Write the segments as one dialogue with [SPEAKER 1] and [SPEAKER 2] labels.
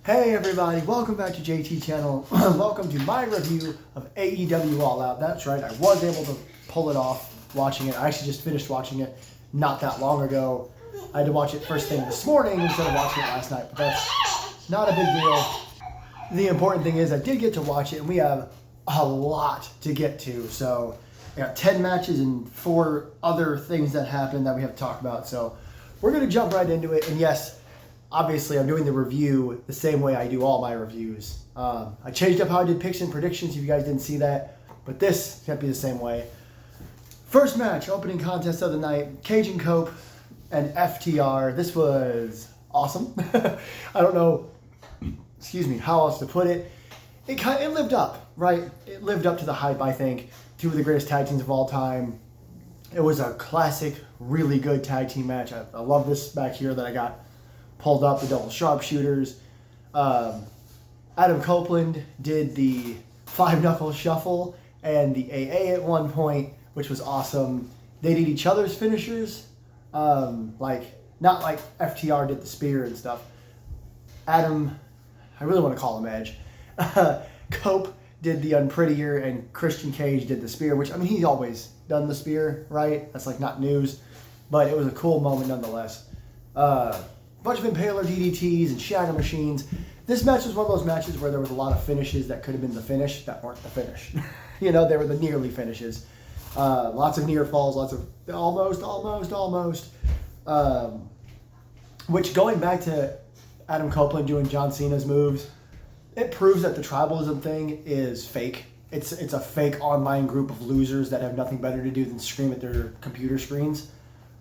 [SPEAKER 1] Hey everybody, welcome back to JT Channel. Welcome to my review of AEW All Out. That's right, I was able to pull it off watching it. I actually just finished watching it not that long ago. I had to watch it first thing this morning instead of watching it last night, but that's not a big deal. The important thing is I did get to watch it, and we have a lot to get to. So I got 10 matches and 4 other things that happened that we have to talk about. So we're going to jump right into it, and yes, obviously, I'm doing the review the same way I do all my reviews. I changed up how I did picks and predictions if you guys didn't see that, but this can't be the same way. First match, opening contest of the night, Cajun Cope and FTR. This was awesome. I don't know, how else to put it. It lived up, right? It lived up to the hype, I think. 2 of the greatest tag teams of all time. It was a classic, really good tag team match. I love this back here that I got pulled up, the double sharpshooters. Adam Copeland did the 5-knuckle shuffle and the AA at one point, which was awesome. They did each other's finishers, not like FTR did the spear and stuff. Adam, I really want to call him Edge. Cope did the unprettier, and Christian Cage did the spear, which, I mean, he's always done the spear, right? That's like not news, but it was a cool moment nonetheless. Bunch of impaler DDTs and shadow machines. This match was one of those matches where there was a lot of finishes that could have been the finish that weren't the finish. They were the nearly finishes. Lots of near falls, lots of almost. Which, going back to Adam Copeland doing John Cena's moves, it proves that the tribalism thing is fake. It's a fake online group of losers that have nothing better to do than scream at their computer screens.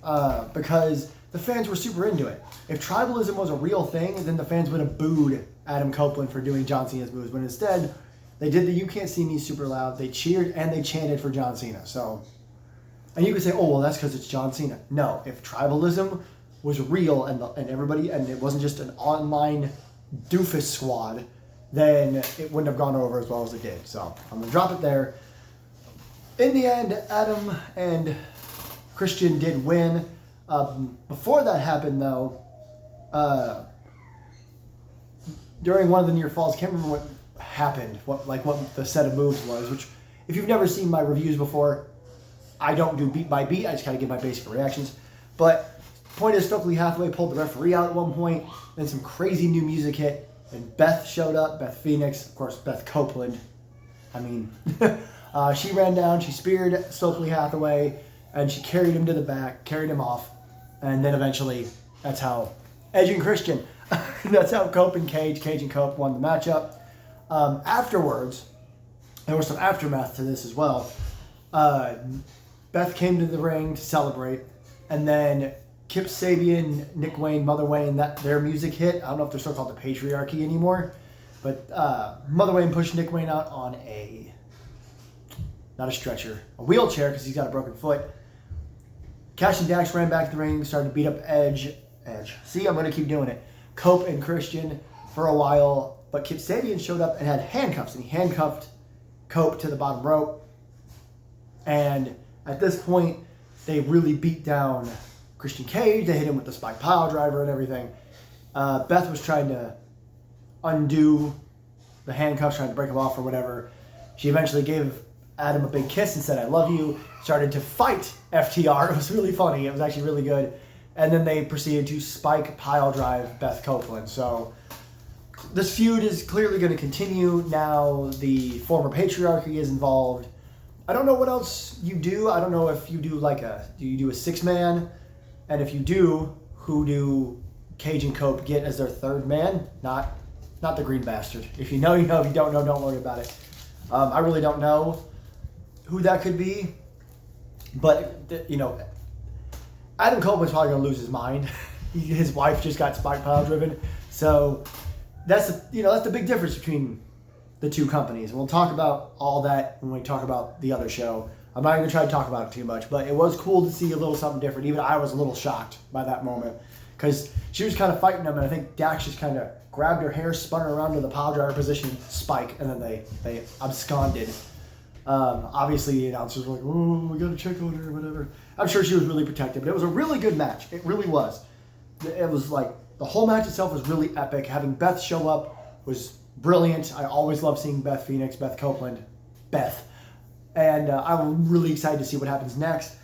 [SPEAKER 1] Because the fans were super into it. If tribalism was a real thing, then the fans would have booed Adam Copeland for doing John Cena's moves. But instead, they did the "You Can't See Me" super loud. They cheered and they chanted for John Cena. So, and you could say, oh, well, that's because it's John Cena. No, if tribalism was real and everybody, and it wasn't just an online doofus squad, then it wouldn't have gone over as well as it did. So I'm going to drop it there. In the end, Adam and Christian did win. Before that happened, though, during one of the near falls, I can't remember what happened, what the set of moves was, which, if you've never seen my reviews before, I don't do beat by beat, I just kind of give my basic reactions. But point is, Stokely Hathaway pulled the referee out at one point, then some crazy new music hit, and Beth showed up, Beth Phoenix, of course, Beth Copeland. I mean, she ran down, she speared Stokely Hathaway, and she carried him to the back, carried him off, and then eventually, that's how Edge and Christian, that's how Cope and Cage and Cope won the matchup. Afterwards, there was some aftermath to this as well. Beth came to the ring to celebrate, and then Kip Sabian, Nick Wayne, Mother Wayne, their music hit. I don't know if they're still called the Patriarchy anymore, but Mother Wayne pushed Nick Wayne out on not a stretcher, a wheelchair, because he's got a broken foot. Cash and Dax ran back to the ring, started to beat up Edge. See, I'm going to keep doing it. Cope and Christian for a while, but Kip Sabian showed up and had handcuffs, and he handcuffed Cope to the bottom rope. And at this point, they really beat down Christian Cage. They hit him with the spike pile driver and everything. Beth was trying to undo the handcuffs, trying to break them off or whatever. She eventually gave Adam a big kiss and said, "I love you," started to fight FTR. It was really funny. It was actually really good. And then they proceeded to spike pile drive Beth Copeland. So this feud is clearly going to continue. Now the former Patriarchy is involved. I don't know what else you do. I don't know if you do do you do a 6-man? And if you do, who do Cage and Cope get as their 3rd man? Not the Green Bastard. If you know, you know. If you don't know, don't worry about it. I really don't know who that could be, but Adam Copeland's probably gonna lose his mind. His wife just got spike pile driven, so that's the big difference between the two companies. And we'll talk about all that when we talk about the other show. I'm not even gonna try to talk about it too much, but it was cool to see a little something different. Even I was a little shocked by that moment because she was kind of fighting him, and I think Dax just kind of grabbed her hair, spun her around to the pile driver position, spike, and then they absconded. Obviously, the announcers were like, "Oh, we got to check on her," or whatever. I'm sure she was really protected, but it was a really good match. It really was. It was like the whole match itself was really epic. Having Beth show up was brilliant. I always love seeing Beth Phoenix, Beth Copeland, Beth. And I'm really excited to see what happens next.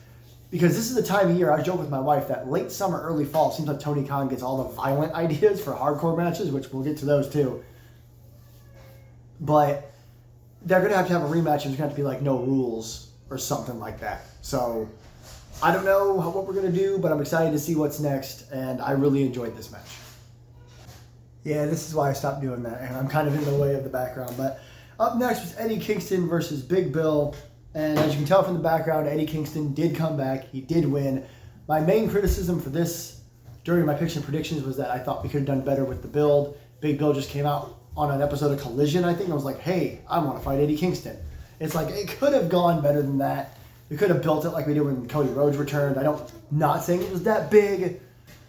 [SPEAKER 1] Because this is the time of year, I joke with my wife, that late summer, early fall, seems like Tony Khan gets all the violent ideas for hardcore matches, which we'll get to those too. But they're going to have a rematch, and there's going to have to be like no rules or something like that. So I don't know what we're going to do, but I'm excited to see what's next, and I really enjoyed this match. Yeah, this is why I stopped doing that, and I'm kind of in the way of the background. But up next was Eddie Kingston versus Big Bill. And as you can tell from the background, Eddie Kingston did come back. He did win. My main criticism for this during my picks and predictions was that I thought we could have done better with the build. Big Bill just came out on an episode of Collision, I think. I was like, hey, I want to fight Eddie Kingston. It's like, it could have gone better than that. We could have built it like we did when Cody Rhodes returned. Not saying it was that big.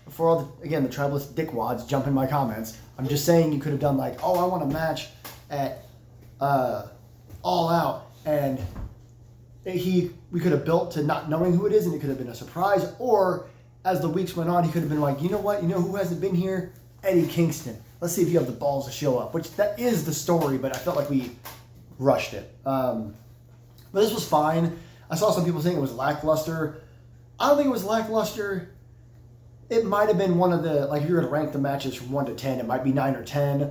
[SPEAKER 1] For all the tribalist dickwads jump in my comments. I'm just saying you could have done like, oh, I want a match at All Out, and we could have built to not knowing who it is, and it could have been a surprise. Or as the weeks went on, he could have been like, you know what? You know who hasn't been here? Eddie Kingston. Let's see if you have the balls to show up. Which that is the story, but I felt like we rushed it. But this was fine. I saw some people saying it was lackluster. I don't think it was lackluster. It might have been one of the, like, if you were to rank the matches from 1 to 10, it might be 9 or 10.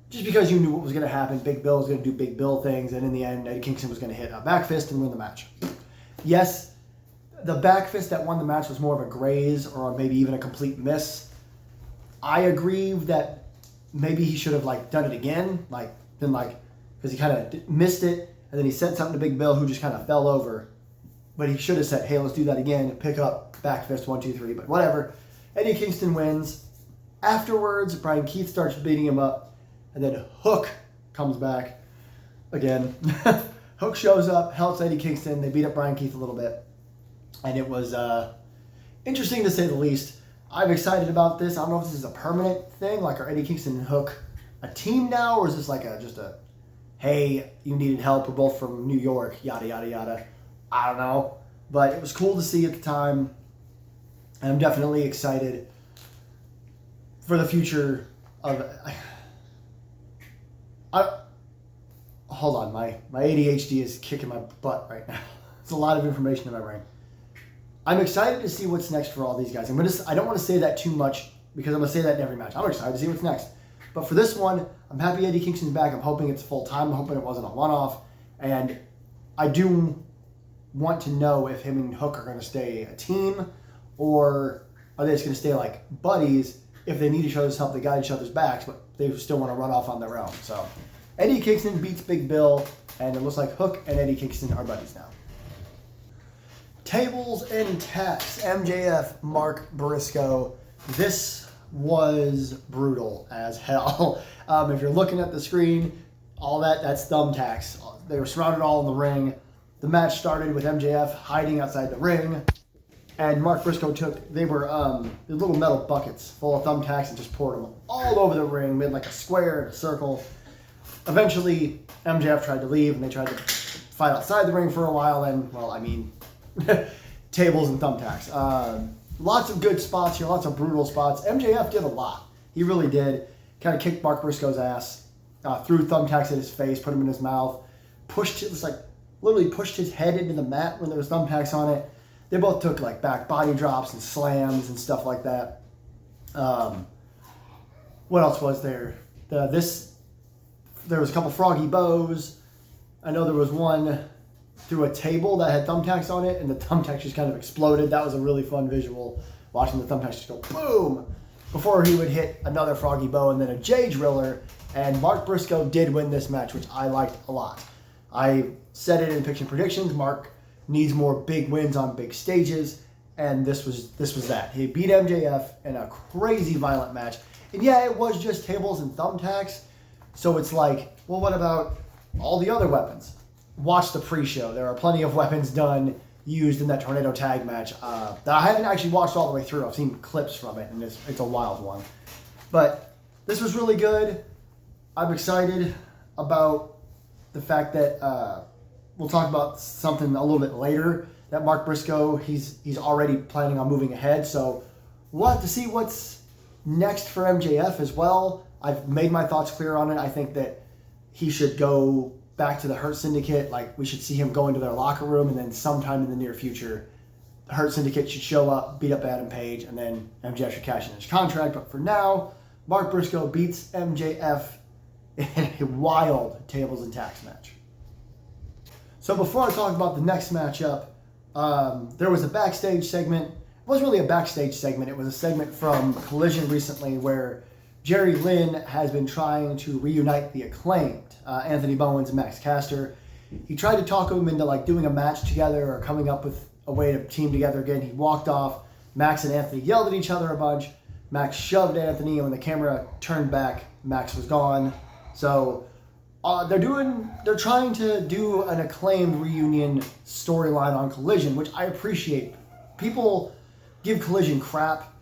[SPEAKER 1] Just because you knew what was going to happen. Big Bill was going to do Big Bill things, and in the end, Eddie Kingston was going to hit a back fist and win the match. Yes, the back fist that won the match was more of a graze or maybe even a complete miss. I agree that maybe he should have done it again, because he kind of missed it, and then he said something to Big Bill, who just kind of fell over. But he should have said, hey, let's do that again, pick up back fist 1, 2, 3. But whatever. Eddie Kingston wins. Afterwards, Brian Keith starts beating him up. And then Hook comes back again. Hook shows up, helps Eddie Kingston. They beat up Brian Keith a little bit. And it was interesting to say the least. I'm excited about this. I don't know if this is a permanent thing. Like, are Eddie Kingston and Hook a team now? Or is this like just a, hey, you needed help. We're both from New York, yada, yada, yada. I don't know. But it was cool to see at the time. And I'm definitely excited for the future of it. Hold on, my ADHD is kicking my butt right now. It's a lot of information in my brain. I'm excited to see what's next for all these guys. I don't want to say that too much because I'm going to say that in every match. I'm excited to see what's next. But for this one, I'm happy Eddie Kingston's back. I'm hoping it's full time. I'm hoping it wasn't a one-off. And I do want to know if him and Hook are going to stay a team, or are they just going to stay like buddies? If they need each other's help, they got each other's backs, but they still want to run off on their own. So Eddie Kingston beats Big Bill, and it looks like Hook and Eddie Kingston are buddies now. Tables and tacks, MJF, Mark Briscoe. This was brutal as hell. If you're looking at the screen, that's thumbtacks. They were surrounded all in the ring. The match started with MJF hiding outside the ring. And Mark Briscoe they were little metal buckets full of thumbtacks and just poured them all over the ring, made like a square and a circle. Eventually, MJF tried to leave, and they tried to fight outside the ring for a while, and, tables and thumbtacks. Lots of good spots here, lots of brutal spots. MJF did a lot. He really did. Kind of kicked Mark Briscoe's ass, threw thumbtacks at his face, put him in his mouth, literally pushed his head into the mat when there was thumbtacks on it. They both took back body drops and slams and stuff like that. What else was there? There was a couple froggy bows. I know there was one through a table that had thumbtacks on it, and the thumbtacks just kind of exploded. That was a really fun visual, watching the thumbtacks just go boom, before he would hit another froggy bow and then a J driller. And Mark Briscoe did win this match, which I liked a lot. I said it in Picks and Predictions. Mark needs more big wins on big stages, and this was that. He beat MJF in a crazy violent match. And yeah, it was just tables and thumbtacks. So it's like, well, what about all the other weapons? Watch the pre-show. There are plenty of weapons used in that tornado tag match that I haven't actually watched all the way through. I've seen clips from it, and it's a wild one. But this was really good. I'm excited about the fact that we'll talk about something a little bit later, that Mark Briscoe, he's already planning on moving ahead. So we'll have to see what's next for MJF as well. I've made my thoughts clear on it. I think that he should go back to the Hurt Syndicate. Like, we should see him go into their locker room, and then sometime in the near future, the Hurt Syndicate should show up, beat up Adam Page, and then MJF should cash in his contract. But for now, Mark Briscoe beats MJF in a wild tables and tacks match. So before I talk about the next matchup, there was a backstage segment. It wasn't really a backstage segment. It was a segment from Collision recently where Jerry Lynn has been trying to reunite the Acclaimed, Anthony Bowens and Max Caster. He tried to talk them into like doing a match together or coming up with a way to team together again. He walked off. Max and Anthony yelled at each other a bunch. Max shoved Anthony, and when the camera turned back, Max was gone. So they're trying to do an Acclaimed reunion storyline on Collision, which I appreciate. People give Collision crap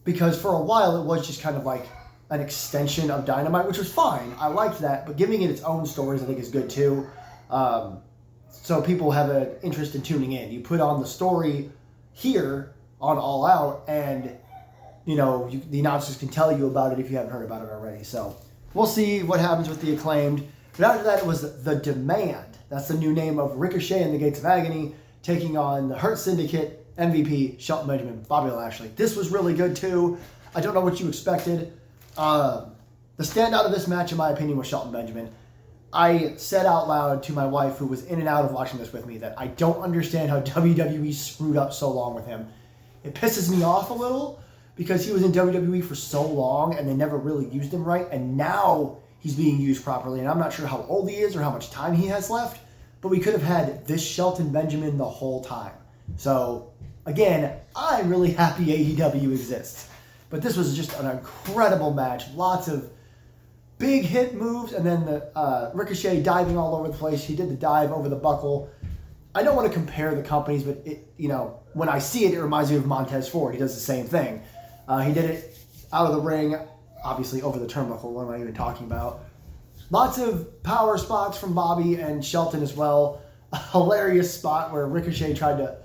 [SPEAKER 1] because for a while it was just kind of like an extension of Dynamite, which was fine. I liked that, but giving it its own stories I think is good too. So people have an interest in tuning in. You put on the story here on All Out, and the announcers can tell you about it if you haven't heard about it already. So we'll see what happens with the Acclaimed. But after that, it was The Demand. That's the new name of Ricochet and the Gates of Agony, taking on the Hurt Syndicate, MVP, Shelton Benjamin, Bobby Lashley. This was really good too. I don't know what you expected. The standout of this match, in my opinion, was Shelton Benjamin. I said out loud to my wife, who was in and out of watching this with me, that I don't understand how WWE screwed up so long with him. It pisses me off a little because he was in WWE for so long and they never really used him right, and now he's being used properly, and I'm not sure how old he is or how much time he has left, but we could have had this Shelton Benjamin the whole time. So, again, I'm really happy AEW exists. But this was just an incredible match. Lots of big hit moves, and then the Ricochet diving all over the place. He did the dive over the buckle. I don't want to compare the companies, but when I see it, it reminds me of Montez Ford. He does the same thing. He did it out of the ring, obviously over the turnbuckle. What am I even talking about? Lots of power spots from Bobby and Shelton as well. A hilarious spot where Ricochet tried to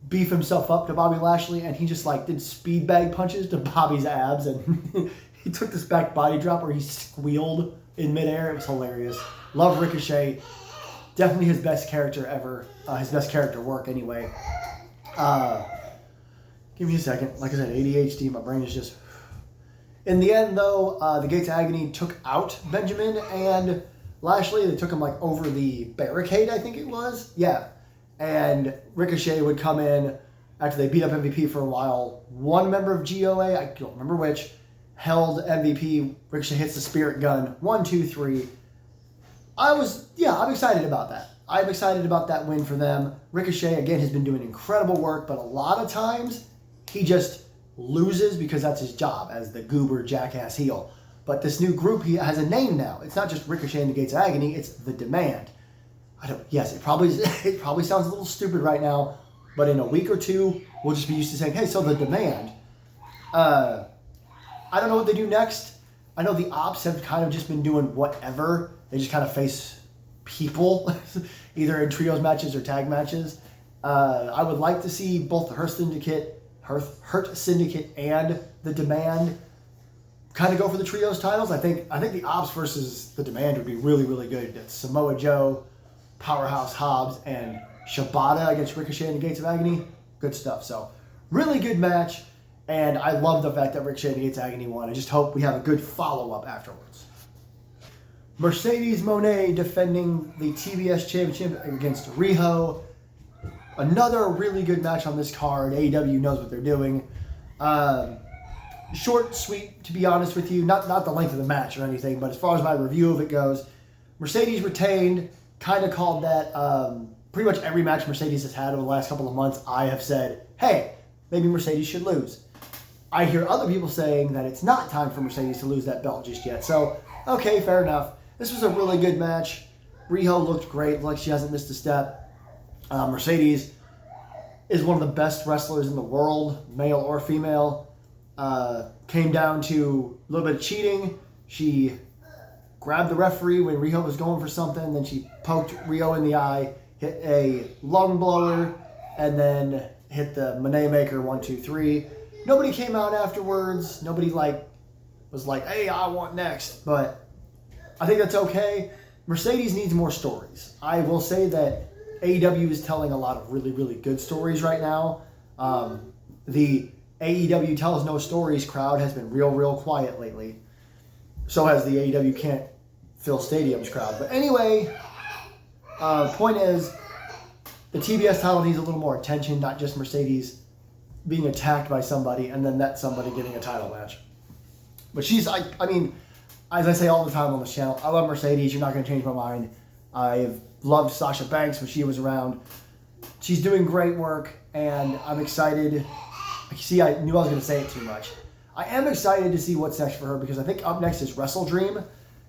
[SPEAKER 1] beef himself up to Bobby Lashley, and he just did speed bag punches to Bobby's abs, and he took this back body drop where he squealed in midair. It was hilarious. Love Ricochet. Definitely his best character ever. His best character work anyway. Give me a second. Like I said, ADHD, my brain is just... In the end, though, the Gates of Agony took out Benjamin and Lashley. They took him over the barricade, I think it was. Yeah. And Ricochet would come in after they beat up MVP for a while. One member of GOA, I don't remember which, held MVP. Ricochet hits the spirit gun. 1, 2, 3. I'm excited about that. I'm excited about that win for them. Ricochet, again, has been doing incredible work, but a lot of times he just loses because that's his job as the goober jackass heel. But this new group, he has a name now. It's not just Ricochet and the Gates of Agony, it's The Demand. It probably sounds a little stupid right now, but in a week or two, we'll just be used to saying, hey, so The Demand. I don't know what they do next. I know the Ops have kind of just been doing whatever. They just kind of face people, either in trios matches or tag matches. I would like to see both the Hurt Syndicate and The Demand kind of go for the trios titles. I think the Ops versus The Demand would be really, really good. That's Samoa Joe, Powerhouse Hobbs, and Shibata against Ricochet and the Gates of Agony. Good stuff. So, really good match, and I love the fact that Ricochet and the Gates of Agony won. I just hope we have a good follow-up afterwards. Mercedes Moné defending the TBS Championship against Riho. Another really good match on this card. AEW knows what they're doing. Short, sweet, to be honest with you. Not the length of the match or anything, but as far as my review of it goes, Mercedes retained. Kind of called that pretty much every match Mercedes has had over the last couple of months. I have said, hey, maybe Mercedes should lose. I hear other people saying that it's not time for Mercedes to lose that belt just yet. So, okay, fair enough. This was a really good match. Riho looked great, like she hasn't missed a step. Mercedes is one of the best wrestlers in the world, male or female. Came down to a little bit of cheating. She grabbed the referee when Riho was going for something, then she poked Riho in the eye, hit a lung blower, and then hit the Moné Maker 1, 2, 3. nobody came out afterwards. Nobody was like, hey, I want next. But I think that's okay. Mercedes needs more stories. I will say that AEW is telling a lot of really, really good stories right now. The AEW Tells No Stories crowd has been real, real quiet lately. So has the AEW Can't Fill Stadiums crowd. But anyway, point is, the TBS title needs a little more attention, not just Mercedes being attacked by somebody and then that somebody getting a title match. But I mean, as I say all the time on this channel, I love Mercedes. You're not going to change my mind. I've loved Sasha Banks when she was around. She's doing great work, and I'm excited. See, I knew I was going to say it too much. I am excited to see what's next for her because I think up next is Wrestle Dream,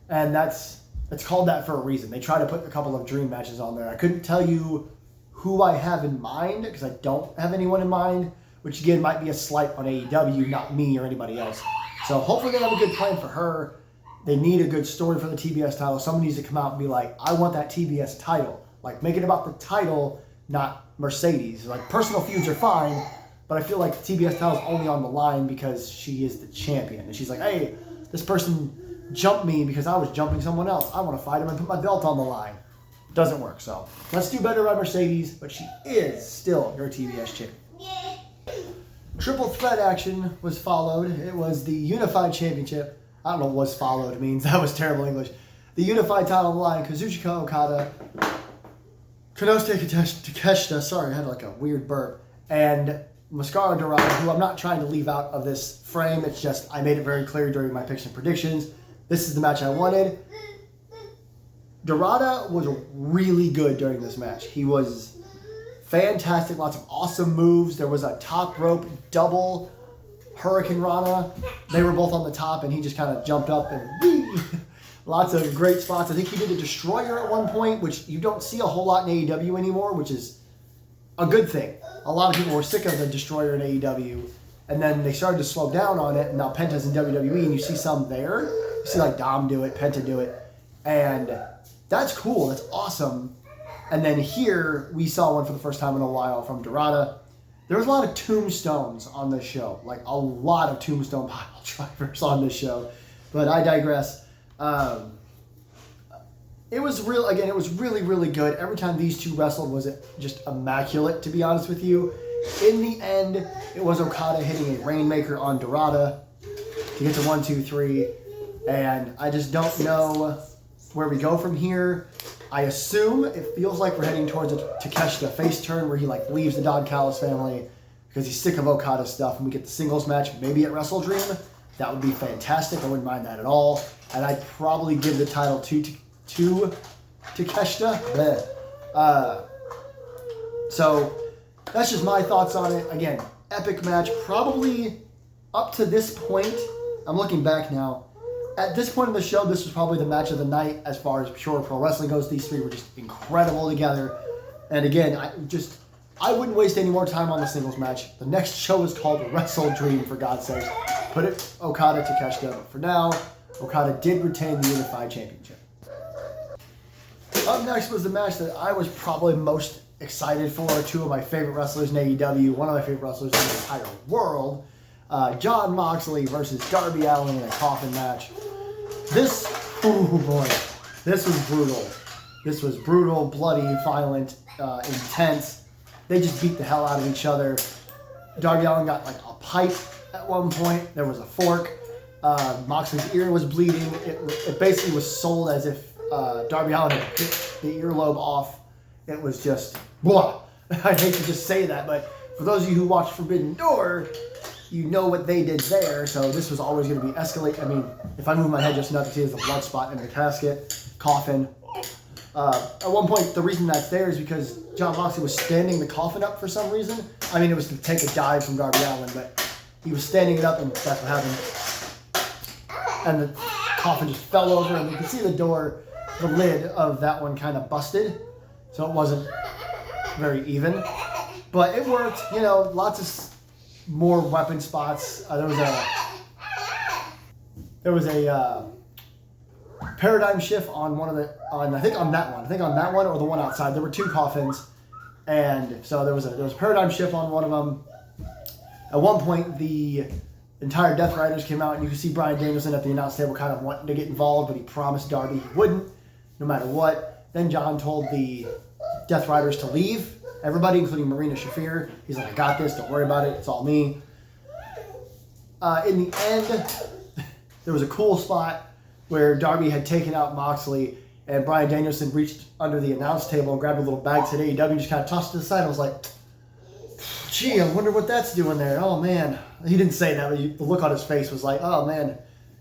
[SPEAKER 1] and it's called that for a reason. They try to put a couple of dream matches on there. I couldn't tell you who I have in mind because I don't have anyone in mind, which again might be a slight on AEW, not me or anybody else. So hopefully they have a good plan for her. They need a good story for the TBS title. Someone needs to come out and be like, I want that TBS title. Like, make it about the title, not Mercedes. Like, personal feuds are fine, but I feel like the TBS title is only on the line because she is the champion. And she's like, hey, this person jumped me because I was jumping someone else. I want to fight him and put my belt on the line. Doesn't work. So let's do better by Mercedes, but she is still your TBS champion. Triple threat action was followed. It was the Unified Championship. I don't know what was followed means. That was terrible English. The Unified title on the line, Kazuchika Okada, Konosuke Takeshita, sorry, I had like a weird burp, and Mascara Dorada, who I'm not trying to leave out of this frame. It's just I made it very clear during my picks and predictions. This is the match I wanted. Dorada was really good during this match. He was fantastic, lots of awesome moves. There was a top rope double Hurricane Rana. They were both on the top, and he just kind of jumped up and whee! Lots of great spots. I think he did a Destroyer at one point, which you don't see a whole lot in AEW anymore, which is a good thing. A lot of people were sick of the Destroyer in AEW, and then they started to slow down on it, and now Penta's in WWE, and you see some there. You see like Dom do it, Penta do it, and that's cool. That's awesome. And then here, we saw one for the first time in a while from Dorada. There was a lot of tombstones on this show. Like, a lot of tombstone pile drivers on this show. But I digress. It was really, really good. Every time these two wrestled was just immaculate, to be honest with you. In the end, it was Okada hitting a Rainmaker on Dorada to get to 1, 2, 3. And I just don't know where we go from here. I assume it feels like we're heading towards a Takeshita face turn where he leaves the Don Callis family because he's sick of Okada stuff, and we get the singles match maybe at Wrestle Dream. That would be fantastic. I wouldn't mind that at all. And I'd probably give the title to Takeshita. So that's just my thoughts on it. Again, epic match. Probably up to this point, I'm looking back now. At this point in the show, this was probably the match of the night as far as pure pro wrestling goes. These three were just incredible together. And again, I wouldn't waste any more time on the singles match. The next show is called Wrestle Dream, for God's sake. Put it Okada Takeshita. But for now, Okada did retain the Unified Championship. Up next was the match that I was probably most excited for. Two of my favorite wrestlers in AEW. One of my favorite wrestlers in the entire world. Jon Moxley versus Darby Allin in a coffin match. This was brutal. This was brutal, bloody, violent, intense. They just beat the hell out of each other. Darby Allin got a pipe at one point. There was a fork. Moxley's ear was bleeding. It basically was sold as if Darby Allin had hit the earlobe off. It was just, blah. I hate to just say that, but for those of you who watched Forbidden Door, you know what they did there, so this was always going to be escalate. I mean, if I move my head just enough to see there's a blood spot in the casket, coffin. At one point, the reason that's there is because Jon Moxley was standing the coffin up for some reason. I mean, it was to take a dive from Darby Allin, but he was standing it up, and that's what happened. And the coffin just fell over, and you can see the door, the lid of that one kind of busted, so it wasn't very even. But it worked, lots of more weapon spots. There was a paradigm shift on I think on that one or the one outside. There were two coffins, and so there was a paradigm shift on one of them. At one point, the entire Death Riders came out, and you could see Bryan Danielson at the announce table kind of wanting to get involved, but he promised Darby he wouldn't, no matter what. Then John told the Death Riders to leave. Everybody, including Marina Shafir. He's like, I got this. Don't worry about it. It's all me. In the end, there was a cool spot where Darby had taken out Moxley, and Bryan Danielson reached under the announce table and grabbed a little bag that AEW, just kind of tossed it to the side. I was like, gee, I wonder what that's doing there. Oh, man. He didn't say that, but the look on his face was like, oh, man.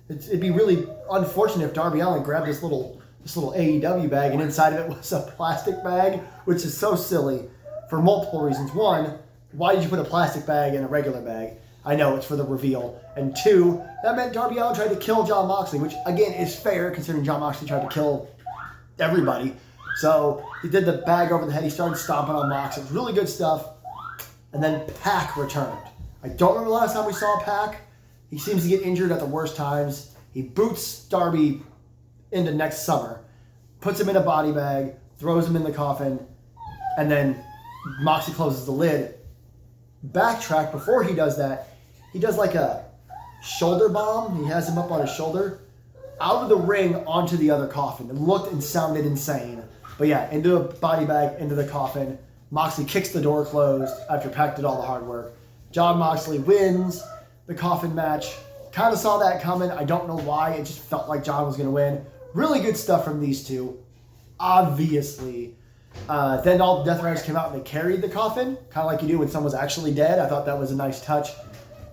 [SPEAKER 1] It'd be really unfortunate if Darby Allin grabbed this little AEW bag, and inside of it was a plastic bag, which is so silly for multiple reasons. One, why did you put a plastic bag in a regular bag? I know, it's for the reveal. And two, that meant Darby Allin tried to kill Jon Moxley, which, again, is fair considering Jon Moxley tried to kill everybody. So he did the bag over the head. He started stomping on Mox. It was really good stuff. And then Pac returned. I don't remember the last time we saw Pac. He seems to get injured at the worst times. He boots Darby into next summer, puts him in a body bag, throws him in the coffin, and then Moxley closes the lid. Backtrack, before he does that, he does like a shoulder bomb. He has him up on his shoulder, out of the ring onto the other coffin. It looked and sounded insane. But yeah, into a body bag, into the coffin. Moxley kicks the door closed after Pac did all the hard work. Jon Moxley wins the coffin match. Kind of saw that coming. I don't know why. It just felt like Jon was going to win. Really good stuff from these two, obviously. Then all the Death Riders came out and they carried the coffin, kind of like you do when someone's actually dead. I thought that was a nice touch.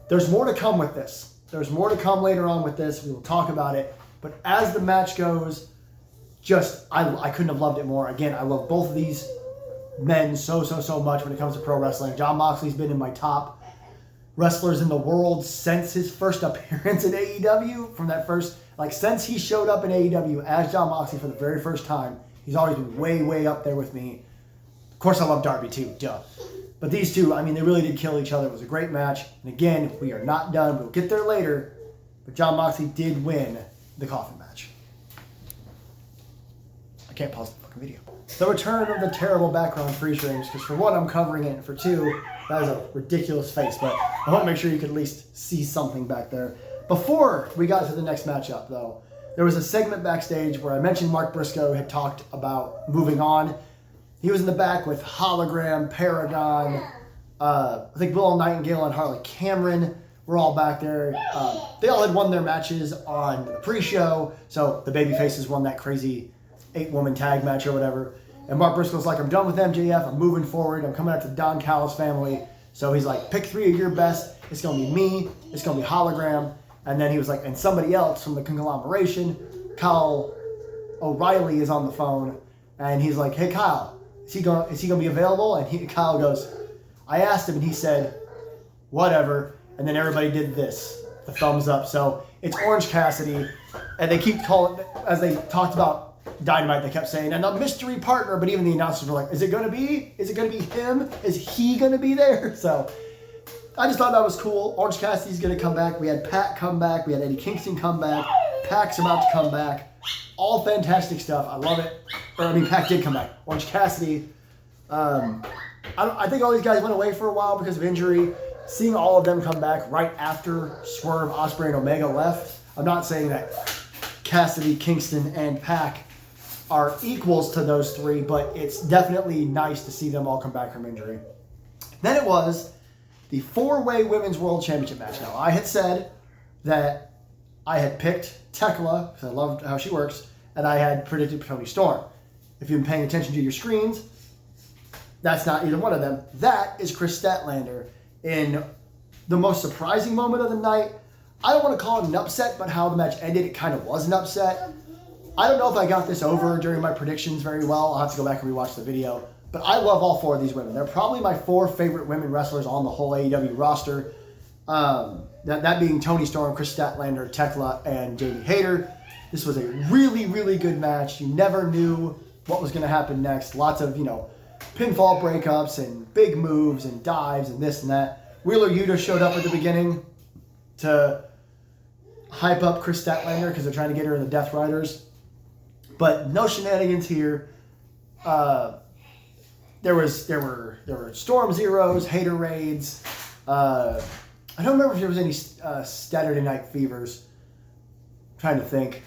[SPEAKER 1] There's more to come with this. There's more to come later on with this. We will talk about it. But as the match goes, I couldn't have loved it more. Again, I love both of these men so much when it comes to pro wrestling. Jon Moxley's been in my top wrestlers in the world since his first appearance in AEW. From that first, since he showed up in AEW as Jon Moxley for the very first time, he's always been way up there with me. Of course, I love Darby too, duh. But these two, they really did kill each other. It was a great match. And again, we are not done. We'll get there later. But Jon Moxley did win the coffin match. I can't pause the fucking video. The return of the terrible background freeze frames, because for one, I'm covering it, and for two, that is a ridiculous face, but I want to make sure you could at least see something back there. Before we got to the next matchup, though, there was a segment backstage where I mentioned Mark Briscoe had talked about moving on. He was in the back with Hologram, Paragon, I think Willow Nightingale and Harley Cameron were all back there. They all had won their matches on the pre-show, so the babyfaces won that crazy 8-woman tag match or whatever. And Mark Briscoe's like, I'm done with MJF. I'm moving forward. I'm coming out to the Don Callis family. So he's like, pick 3 of your best. It's going to be me. It's going to be Hologram. And then he was like, and somebody else from the conglomeration, Kyle O'Reilly, is on the phone. And he's like, hey, Kyle, is he going to be available? And Kyle goes, I asked him, and he said, whatever. And then everybody did this, the thumbs up. So it's Orange Cassidy. And they keep calling, as they talked about Dynamite, they kept saying, and a mystery partner, but even the announcers were like, is it going to be him? Is he going to be there? So I just thought that was cool. Orange Cassidy's going to come back. We had Pat come back. We had Eddie Kingston come back. Pac's about to come back. All fantastic stuff. I love it. Pac did come back. Orange Cassidy. I think all these guys went away for a while because of injury. Seeing all of them come back right after Swerve, Ospreay, and Omega left. I'm not saying that Cassidy, Kingston, and Pac are equals to those three, but it's definitely nice to see them all come back from injury. Then it was the 4-way Women's World Championship match. Now, I had said that I had picked Tekla, because I loved how she works, and I had predicted Toni Storm. If you've been paying attention to your screens, that's not either one of them. That is Chris Statlander in the most surprising moment of the night. I don't want to call it an upset, but how the match ended, it kind of was an upset. I don't know if I got this over during my predictions very well. I'll have to go back and rewatch the video. But I love all 4 of these women. They're probably my 4 favorite women wrestlers on the whole AEW roster. That being Toni Storm, Chris Statlander, Tekla, and Jamie Hayter. This was a really good match. You never knew what was going to happen next. Lots of, pinfall breakups and big moves and dives and this and that. Wheeler Yuta showed up at the beginning to hype up Chris Statlander because they're trying to get her in the Death Riders. But no shenanigans here. There were Storm Zeros, Hater Raids, I don't remember if there was any Saturday Night Fevers. I'm trying to think.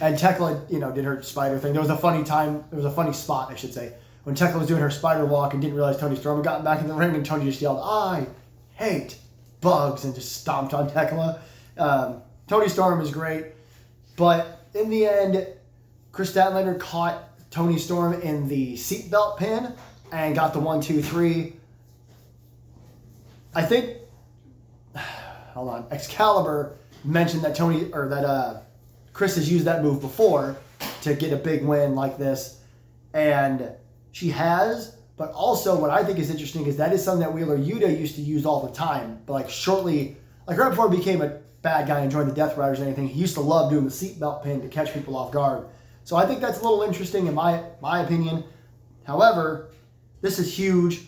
[SPEAKER 1] And Tekla, did her spider thing. There was a funny spot, I should say, when Tekla was doing her spider walk and didn't realize Toni Storm had gotten back in the ring, and Toni just yelled, "I hate bugs," and just stomped on Tekla. Toni Storm is great, but in the end, Chris Statlander caught Toni Storm in the seatbelt pin and got the 1-2-3. I think, hold on, Excalibur mentioned that Chris has used that move before to get a big win like this, and she has. But also, what I think is interesting is that is something that Wheeler Yuta used to use all the time. But right before he became a bad guy and joined the Death Riders and anything, he used to love doing the seatbelt pin to catch people off guard. So I think that's a little interesting in my opinion. However, this is huge.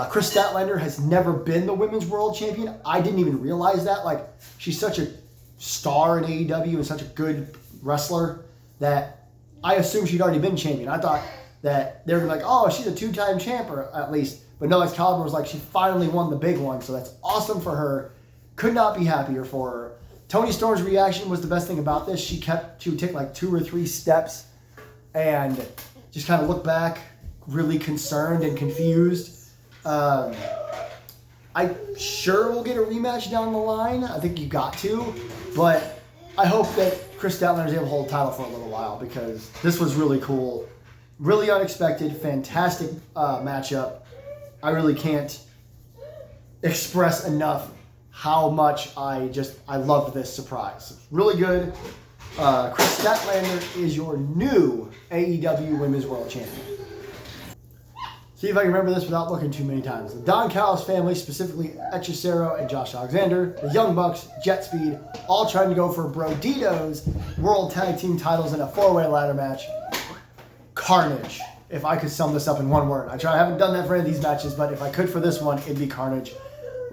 [SPEAKER 1] Chris Statlander has never been the Women's World Champion. I didn't even realize that. She's such a star in AEW and such a good wrestler that I assumed she'd already been champion. I thought that they were like, oh, she's a 2-time champ or at least. But no, Excalibur was like, she finally won the big one. So that's awesome for her. Could not be happier for her. Toni Storm's reaction was the best thing about this. She would take like 2 or 3 steps and just kind of look back, really concerned and confused. I sure will get a rematch down the line. I think you got to. But I hope that Chris Statlander is able to hold the title for a little while, because this was really cool. Really unexpected, fantastic matchup. I really can't express enough how much I loved this surprise. Really good. Chris Statlander is your new AEW Women's World Champion. See if I can remember this without looking too many times. The Don Callis family, specifically Hechicero and Josh Alexander, the Young Bucks, Jet Speed, all trying to go for Brodito's World Tag Team titles in a 4-way ladder match. Carnage. If I could sum this up in one word. I haven't done that for any of these matches, but if I could for this one, it'd be carnage.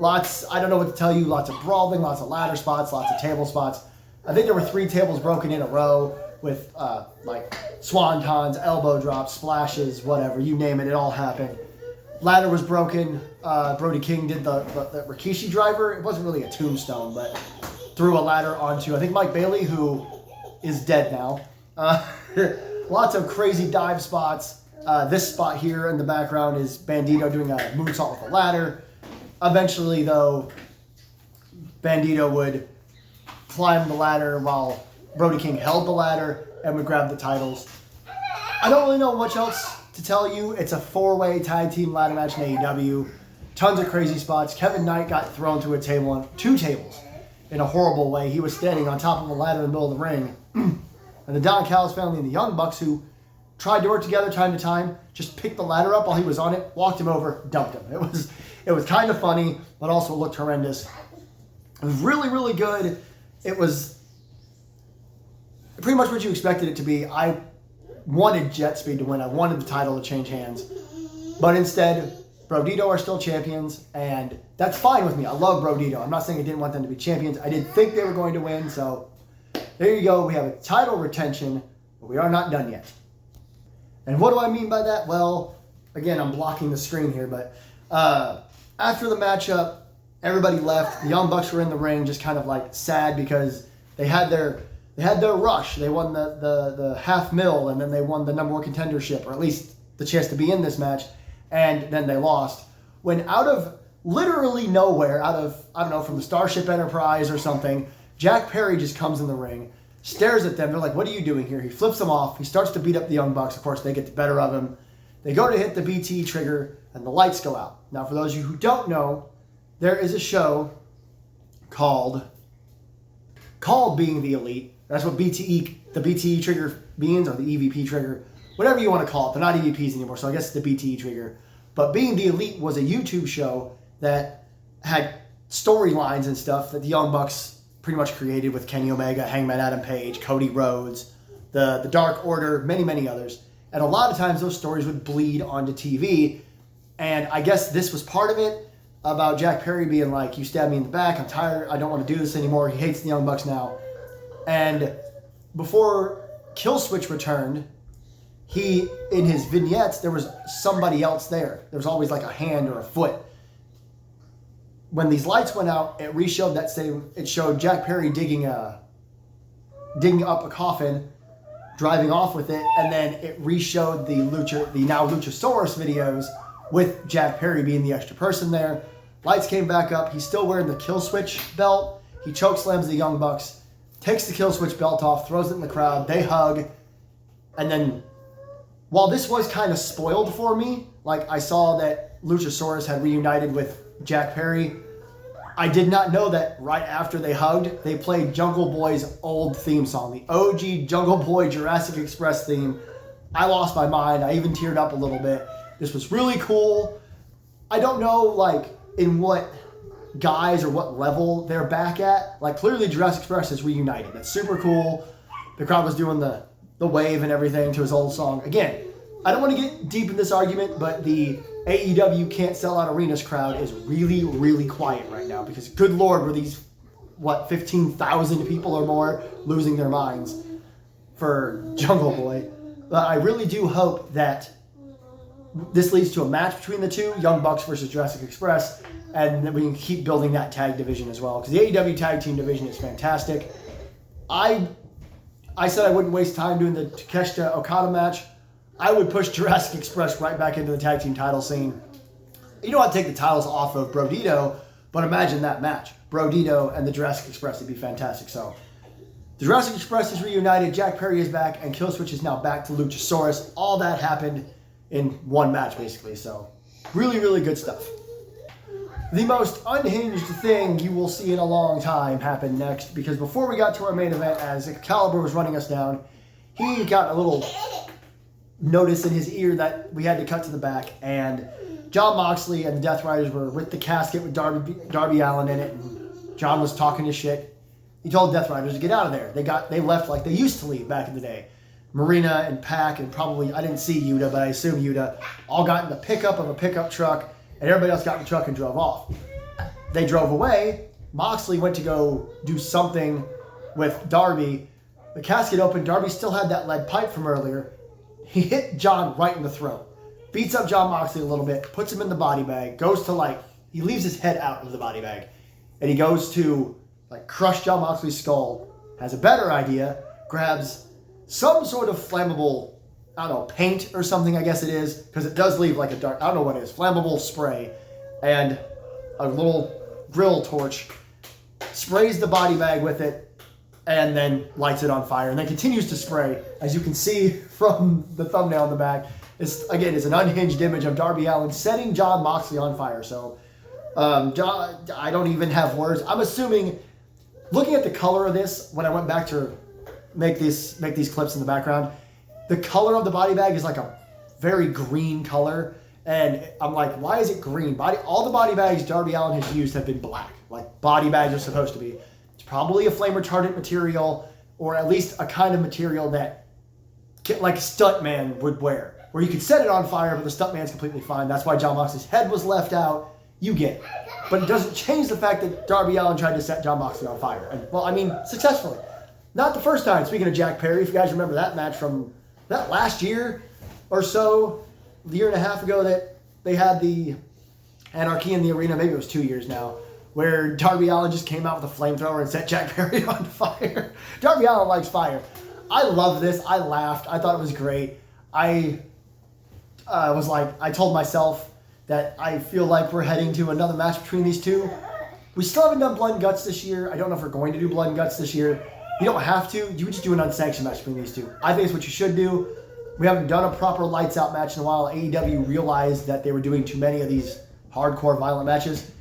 [SPEAKER 1] I don't know what to tell you, lots of brawling, lots of ladder spots, lots of table spots. I think there were 3 tables broken in a row with swantons, elbow drops, splashes, whatever, you name it, it all happened. Ladder was broken. Brody King did the Rikishi driver. It wasn't really a tombstone, but threw a ladder onto, I think, Mike Bailey, who is dead now. Lots of crazy dive spots. This spot here in the background is Bandito doing a moonsault with a ladder. Eventually, though, Bandito would climb the ladder while Brody King held the ladder and would grab the titles. I don't really know much else to tell you. It's a 4-way tag team ladder match in AEW. Tons of crazy spots. Kevin Knight got thrown to a table on 2 tables in a horrible way. He was standing on top of a ladder in the middle of the ring. And the Don Callis family and the Young Bucks, who tried to work together time to time, just picked the ladder up while he was on it, walked him over, dumped him. It was kind of funny, but also looked horrendous. It was really, really good. It was pretty much what you expected it to be. I wanted Jet Speed to win. I wanted the title to change hands. But instead, Brodito are still champions, and that's fine with me. I love Brodito. I'm not saying I didn't want them to be champions. I didn't think they were going to win, so there you go. We have a title retention, but we are not done yet. And what do I mean by that? Well, again, I'm blocking the screen here, but after the matchup, everybody left. The Young Bucks were in the ring, just kind of like sad because they had their rush. They won the half mil, and then they won the number 1 contendership, or at least the chance to be in this match, and then they lost. When out of literally nowhere, out of, I don't know, from the Starship Enterprise or something, Jack Perry just comes in the ring, stares at them. They're like, what are you doing here? He flips them off. He starts to beat up the Young Bucks. Of course, they get the better of him. They go to hit the BT trigger, and the lights go out. Now, for those of you who don't know, there is a show called Being the Elite. That's what the BTE trigger means, or the EVP trigger, whatever you want to call it. They're not EVPs anymore, so I guess it's the BTE trigger. But Being the Elite was a YouTube show that had storylines and stuff that the Young Bucks pretty much created with Kenny Omega, Hangman Adam Page, Cody Rhodes, the Dark Order, many, many others. And a lot of times those stories would bleed onto TV. And I guess this was part of it, about Jack Perry being like, you stabbed me in the back, I'm tired, I don't want to do this anymore. He hates the Young Bucks now. And before Killswitch returned, he, in his vignettes, there was somebody else there. There was always like a hand or a foot. when these lights went out, it re-showed that same. It showed Jack Perry digging up a coffin, driving off with it, and then it re-showed the now Luchasaurus videos with Jack Perry being the extra person there. Lights came back up. He's still wearing the kill switch belt. He choke slams the Young Bucks, takes the kill switch belt off, throws it in the crowd. They hug, and then while this was kind of spoiled for me, like I saw that Luchasaurus had reunited with Jack Perry, I did not know that right after they hugged, they played Jungle Boy's old theme song, the OG Jungle Boy Jurassic Express theme. I lost my mind. I even teared up a little bit. This was really cool. I don't know, like, in what guise or what level they're back at. Like, clearly Jurassic Express is reunited. That's super cool. The crowd was doing the wave and everything to his old song. Again, I don't want to get deep in this argument, but the AEW can't sell out arenas crowd is really, really quiet right now because, good Lord, were these, 15,000 people or more losing their minds for Jungle Boy. But I really do hope that this leads to a match between the two, Young Bucks versus Jurassic Express, and that we can keep building that tag division as well. Because the AEW tag team division is fantastic. I said I wouldn't waste time doing the Takeshita Okada match. I would push Jurassic Express right back into the tag team title scene. You don't want to take the titles off of Brodito, but imagine that match. Brodito and the Jurassic Express would be fantastic. So the Jurassic Express is reunited, Jack Perry is back, and Killswitch is now back to Luchasaurus. All that happened in one match, basically. So really, really good stuff. The most unhinged thing you will see in a long time happened next, because before we got to our main event, as Excalibur was running us down, he got a little notice in his ear that we had to cut to the back, and Jon Moxley and the Death Riders were with the casket with Darby Allin in it, and John was talking his shit. He told Death Riders to get out of there. They left like they used to leave back in the day. Marina and Pac and probably, I didn't see Yuta, but I assume Yuta, all got in the pickup of a pickup truck, and everybody else got in the truck and drove off. They drove away. Moxley went to go do something with Darby. The casket opened. Darby still had that lead pipe from earlier. He hit John right in the throat. Beats up Jon Moxley a little bit, puts him in the body bag, goes to he leaves his head out of the body bag, and he goes to crush Jon Moxley's skull, has a better idea, grabs some sort of flammable, I don't know, paint or something, I guess it is, because it does leave a dark, I don't know what it is, flammable spray, and a little grill torch, sprays the body bag with it, and then lights it on fire, and then continues to spray. As you can see from the thumbnail in the back, it's an unhinged image of Darby Allin setting Jon Moxley on fire. So, I don't even have words. I'm assuming, looking at the color of this, when I went back to make these clips in the background, the color of the body bag is a very green color, and I'm like, why is it green? All the body bags Darby Allin has used have been black, like body bags are supposed to be. It's probably a flame retardant material, or at least a kind of material that a stuntman would wear, where you could set it on fire, but the stuntman's completely fine. That's why Jon Moxley's head was left out. You get it. But it doesn't change the fact that Darby Allin tried to set Jon Moxley on fire. And, successfully. Not the first time. Speaking of Jack Perry, if you guys remember that match from that last year or so, the year and a half ago, that they had the Anarchy in the arena, maybe it was 2 years now, where Darby Allin just came out with a flamethrower and set Jack Perry on fire. Darby Allin likes fire. I love this. I laughed. I thought it was great. I told myself that I feel like we're heading to another match between these two. We still haven't done Blood and Guts this year. I don't know if we're going to do Blood and Guts this year. You don't have to. You would just do an unsanctioned match between these two. I think it's what you should do. We haven't done a proper lights out match in a while. AEW realized that they were doing too many of these hardcore violent matches.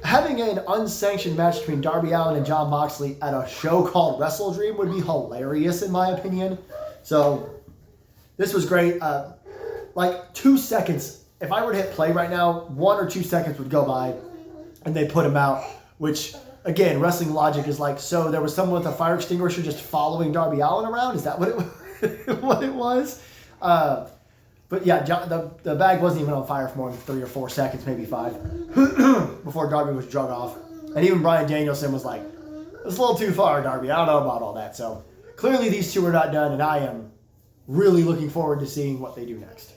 [SPEAKER 1] Having an unsanctioned match between Darby Allin and Jon Moxley at a show called Wrestle Dream would be hilarious, in my opinion. So, this was great. 2 seconds. If I were to hit play right now, 1 or 2 seconds would go by, and they put him out, which, again, wrestling logic is so there was someone with a fire extinguisher just following Darby Allin around? Is that what it was? But yeah, the bag wasn't even on fire for more than 3 or 4 seconds, maybe 5, before Darby was drug off. And even Bryan Danielson was like, it's a little too far, Darby. I don't know about all that. So clearly these two are not done, and I am really looking forward to seeing what they do next.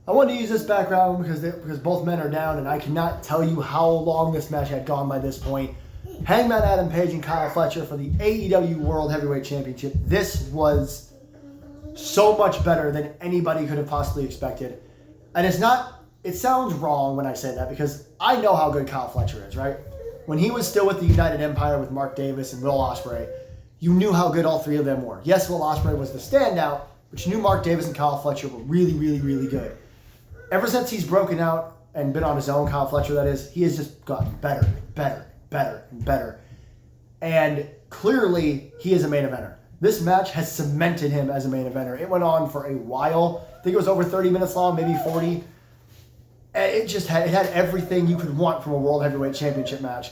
[SPEAKER 1] I wanted to use this background because both men are down, and I cannot tell you how long this match had gone by this point. Hangman Adam Page and Kyle Fletcher for the AEW World Heavyweight Championship. This was so much better than anybody could have possibly expected. And it sounds wrong when I say that because I know how good Kyle Fletcher is, right? When he was still with the United Empire with Mark Davis and Will Ospreay, you knew how good all three of them were. Yes, Will Ospreay was the standout, but you knew Mark Davis and Kyle Fletcher were really, really, really good. Ever since he's broken out and been on his own, Kyle Fletcher that is, he has just gotten better, and better. And clearly, he is a main eventer. This match has cemented him as a main eventer. It went on for a while. I think it was over 30 minutes long, maybe 40. And it had everything you could want from a World Heavyweight Championship match.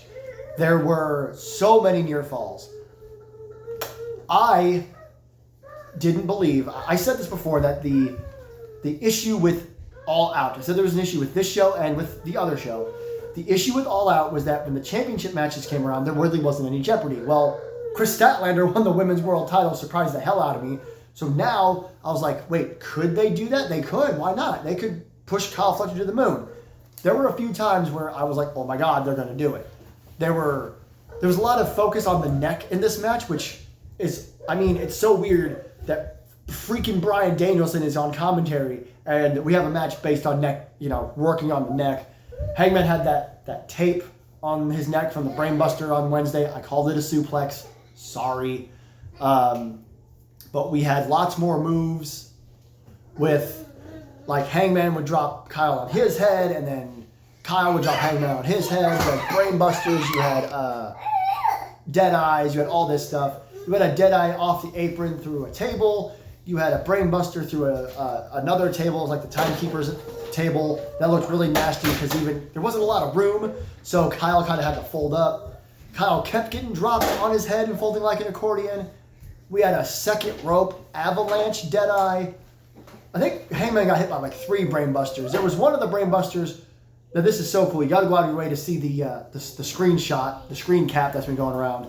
[SPEAKER 1] There were so many near falls. I didn't believe, I said this before, that the issue with All Out, I said there was an issue with this show and with the other show. The issue with All Out was that when the championship matches came around, there really wasn't any jeopardy. Well, Chris Statlander won the women's world title, surprised the hell out of me. So now I was like, wait, could they do that? They could. Why not? They could push Kyle Fletcher to the moon. There were a few times where I was like, oh my God, they're going to do it. There was a lot of focus on the neck in this match, which is, it's so weird that freaking Bryan Danielson is on commentary and we have a match based on neck, working on the neck. Hangman had that tape on his neck from the Brainbuster on Wednesday. I called it a suplex. Sorry. But we had lots more moves with, like, Hangman would drop Kyle on his head, and then Kyle would drop Hangman on his head. You had Brainbusters, you had Dead Eyes, you had all this stuff. You had a Dead Eye off the apron through a table. You had a Brainbuster through another table, it was like the Timekeeper's table. That looked really nasty because there wasn't a lot of room, so Kyle kind of had to fold up. Kyle kept getting dropped on his head and folding like an accordion. We had a second rope avalanche Deadeye. I think Hangman got hit by like 3 Brainbusters. There was one of the Brainbusters. Now this is so cool. You got to go out of your way to see the screenshot, the screen cap that's been going around,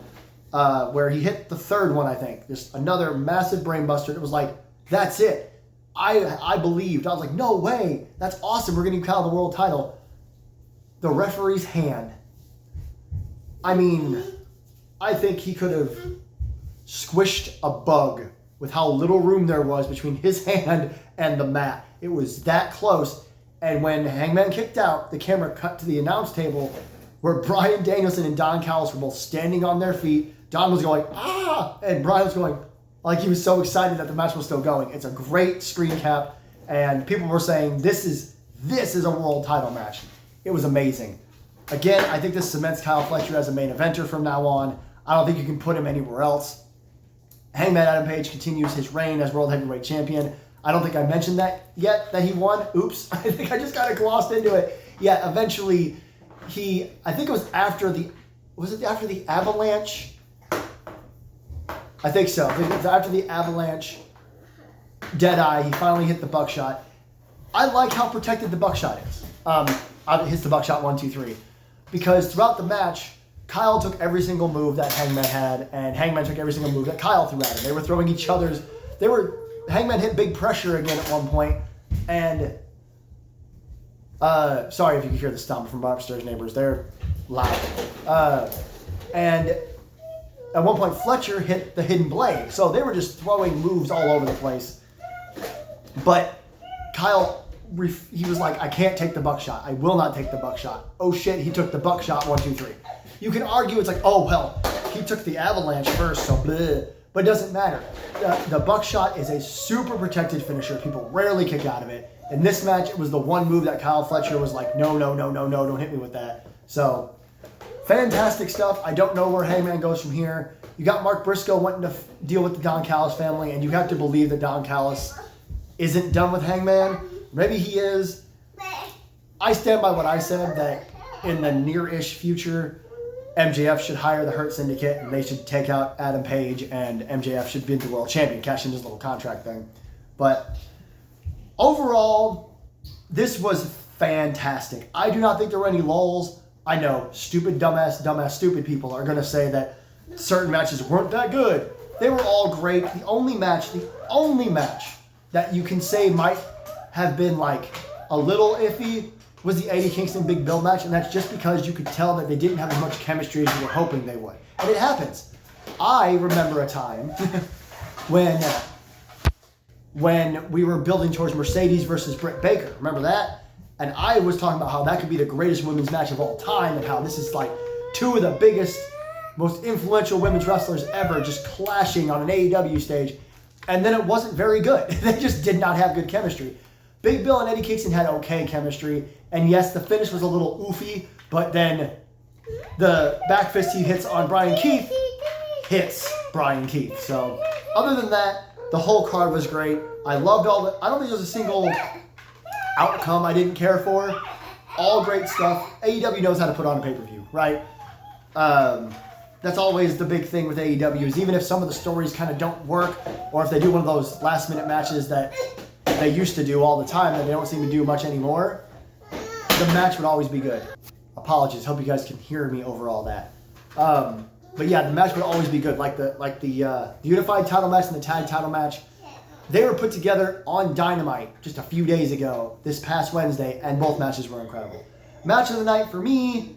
[SPEAKER 1] where he hit the third one. I think just another massive Brainbuster. It was like, that's it. I believed. I was like, no way. That's awesome. We're going to give Kyle the world title. The referee's hand. I think he could have squished a bug with how little room there was between his hand and the mat. It was that close. And when Hangman kicked out, the camera cut to the announce table where Bryan Danielson and Don Callis were both standing on their feet. Don was going, ah! And Bryan was going, like he was so excited that the match was still going. It's a great screen cap, and people were saying this is a world title match. It was amazing. Again, I think this cements Kyle Fletcher as a main eventer from now on. I don't think you can put him anywhere else. Hangman Adam Page continues his reign as World Heavyweight Champion. I don't think I mentioned that yet, that he won. Oops. I think I just kind of glossed into it. Yeah, eventually I think it was after the Avalanche? I think so. I think it was after the Avalanche Deadeye, he finally hit the buckshot. I like how protected the buckshot is. It hits the buckshot 1, 2, 3. Because throughout the match, Kyle took every single move that Hangman had, and Hangman took every single move that Kyle threw at him. They were throwing each other's. Hangman hit big pressure again at one point, and sorry if you can hear the stomp from upstairs neighbors. They're loud. And at one point, Fletcher hit the hidden blade. So they were just throwing moves all over the place. But Kyle, he was like, I can't take the buckshot. I will not take the buckshot. Oh shit, he took the buckshot 1, 2, 3. You can argue it's like, oh well, he took the avalanche first, so bleh. But it doesn't matter. The buckshot is a super protected finisher. People rarely kick out of it. In this match, it was the one move that Kyle Fletcher was like, no, don't hit me with that. So, fantastic stuff. I don't know where Hangman goes from here. You got Mark Briscoe wanting to deal with the Don Callis family, and you have to believe that Don Callis isn't done with Hangman. Maybe he is. I stand by what I said, that in the near-ish future, MJF should hire the Hurt Syndicate, and they should take out Adam Page, and MJF should be the world champion, cash in his little contract thing. But overall, this was fantastic. I do not think there were any lulls. I know stupid, dumbass, stupid people are going to say that certain matches weren't that good. They were all great. The only match that you can say might have been like a little iffy was the Eddie Kingston Big Bill match, and that's just because you could tell that they didn't have as much chemistry as you were hoping they would. And it happens. I remember a time when we were building towards Mercedes versus Britt Baker. Remember that? And I was talking about how that could be the greatest women's match of all time and how this is like two of the biggest, most influential women's wrestlers ever just clashing on an AEW stage. And then it wasn't very good. They just did not have good chemistry. Big Bill and Eddie Kingston had okay chemistry. And yes, the finish was a little oofy, but then the back fist he hits on Brian Keith hits Brian Keith. So other than that, the whole card was great. I loved all the... I don't think there was a single outcome I didn't care for. All great stuff. AEW knows how to put on a pay-per-view, right? That's always the big thing with AEW is even if some of the stories kind of don't work, or if they do one of those last-minute matches that they used to do all the time that they don't seem to do much anymore, the match would always be good. Apologies. Hope you guys can hear me over all that. But yeah, the match would always be good. Like the unified title match and the tag title match, they were put together on Dynamite just a few days ago, this past Wednesday, and both matches were incredible. Match of the night for me,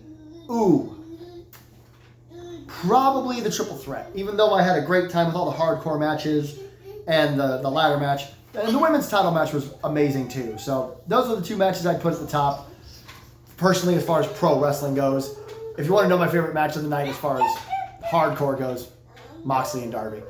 [SPEAKER 1] probably the triple threat. Even though I had a great time with all the hardcore matches and the ladder match, and the women's title match was amazing too. So those are the two matches I'd put at the top. Personally, as far as pro wrestling goes, if you want to know my favorite match of the night as far as hardcore goes, Moxley and Darby.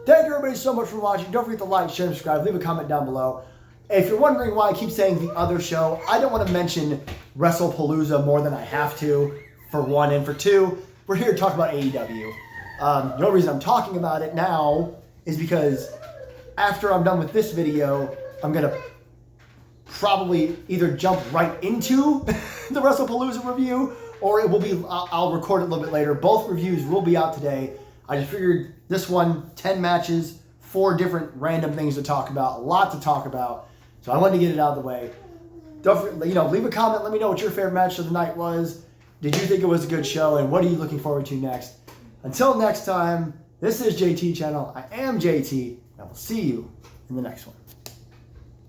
[SPEAKER 1] Thank you everybody so much for watching. Don't forget to like, share, and subscribe. Leave a comment down below. If you're wondering why I keep saying the other show, I don't want to mention WrestlePalooza more than I have to, for one, and for two, we're here to talk about AEW. The only reason I'm talking about it now is because after I'm done with this video, I'm going to probably either jump right into the WrestlePalooza review, or it will be, I'll record it a little bit later. Both reviews will be out today. I just figured this one, 10 matches, 4 different random things to talk about, a lot to talk about. So I wanted to get it out of the way. Don't forget, leave a comment. Let me know what your favorite match of the night was. Did you think it was a good show? And what are you looking forward to next? Until next time, this is JT Channel. I am JT, and I will see you in the next one.